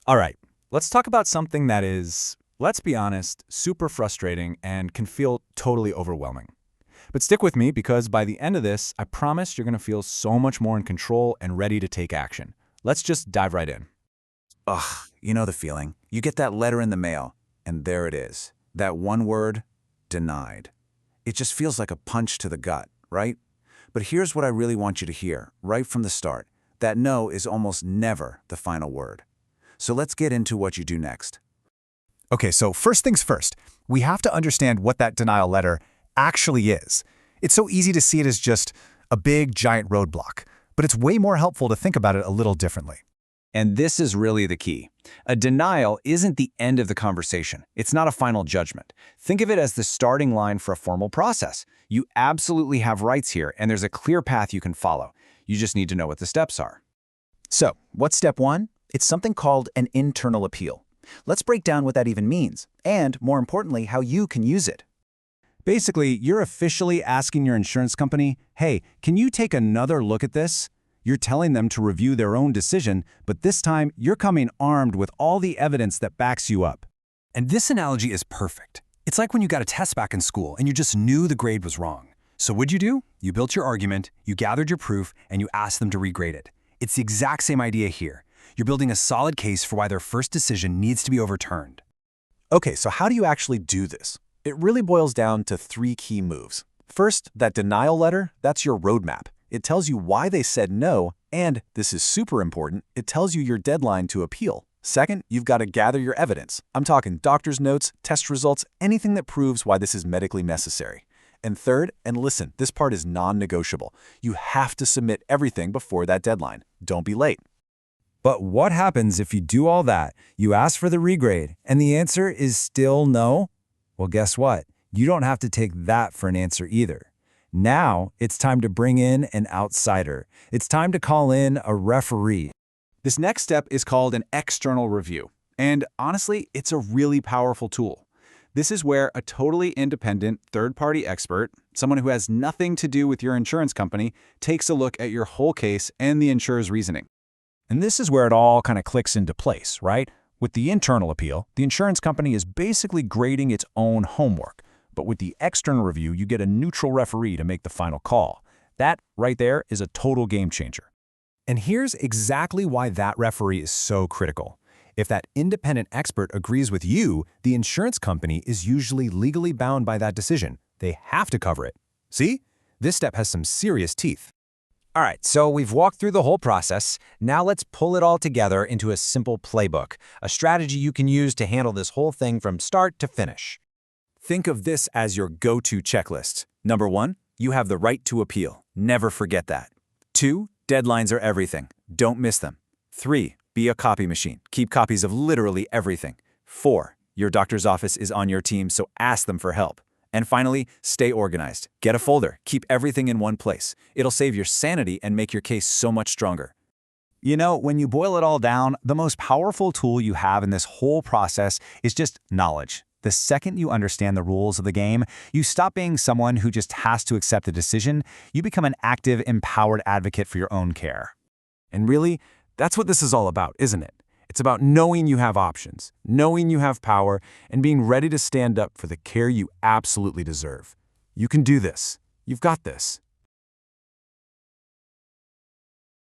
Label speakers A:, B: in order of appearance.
A: All right, let's talk about something that is, let's be honest, super frustrating and can feel totally overwhelming. But stick with me because by the end of this, I promise you're going to feel so much more in control and ready to take action. Let's just dive right in.
B: Ugh, you know the feeling. You get that letter in the mail, and there it is. That one word, denied. It just feels like a punch to the gut, right? But here's what I really want you to hear, right from the start. That no is almost never the final word. So let's get into what you do next.
C: Okay, so first things first, we have to understand what that denial letter actually is. It's so easy to see it as just a big, giant roadblock, but it's way more helpful to think about it a little differently.
B: And this is really the key. A denial isn't the end of the conversation. It's not a final judgment. Think of it as the starting line for a formal process. You absolutely have rights here, and there's a clear path you can follow. You just need to know what the steps are.
C: So, what's step one? It's something called an internal appeal. Let's break down what that even means, and more importantly, how you can use it. Basically, you're officially asking your insurance company, hey, can you take another look at this? You're telling them to review their own decision, but this time you're coming armed with all the evidence that backs you up.
D: And this analogy is perfect. It's like when you got a test back in school and you just knew the grade was wrong. So what'd you do? You built your argument, you gathered your proof, and you asked them to regrade it. It's the exact same idea here. You're building a solid case for why their first decision needs to be overturned.
C: Okay, so how do you actually do this? It really boils down to three key moves. First, that denial letter, that's your roadmap. It tells you why they said no, and, this is super important, it tells you your deadline to appeal. Second, you've got to gather your evidence. I'm talking doctor's notes, test results, anything that proves why this is medically necessary. And third, and listen, this part is non-negotiable. You have to submit everything before that deadline. Don't be late.
E: But what happens if you do all that, you ask for the regrade, and the answer is still no? Well, guess what? You don't have to take that for an answer either. Now, it's time to bring in an outsider. It's time to call in a referee.
A: This next step is called an external review. And honestly, it's a really powerful tool. This is where a totally independent third-party expert, someone who has nothing to do with your insurance company, takes a look at your whole case and the insurer's reasoning.
C: And this is where it all kind of clicks into place, right? With the internal appeal, the insurance company is basically grading its own homework. But with the external review, you get a neutral referee to make the final call. That, right there, is a total game changer. And here's exactly why that referee is so critical. If that independent expert agrees with you, the insurance company is usually legally bound by that decision. They have to cover it. See? This step has some serious teeth.
E: All right, so we've walked through the whole process. Now let's pull it all together into a simple playbook, a strategy you can use to handle this whole thing from start to finish.
B: Think of this as your go-to checklist. Number 1, you have the right to appeal. Never forget that. 2, deadlines are everything. Don't miss them. 3, be a copy machine. Keep copies of literally everything. 4, your doctor's office is on your team, so ask them for help. And finally, stay organized. Get a folder. Keep everything in one place. It'll save your sanity and make your case so much stronger.
C: You know, when you boil it all down, the most powerful tool you have in this whole process is just knowledge. The second you understand the rules of the game, you stop being someone who just has to accept the decision. You become an active, empowered advocate for your own care.
A: And really, that's what this is all about, isn't it? It's about knowing you have options, knowing you have power, and being ready to stand up for the care you absolutely deserve. You can do this. You've got this.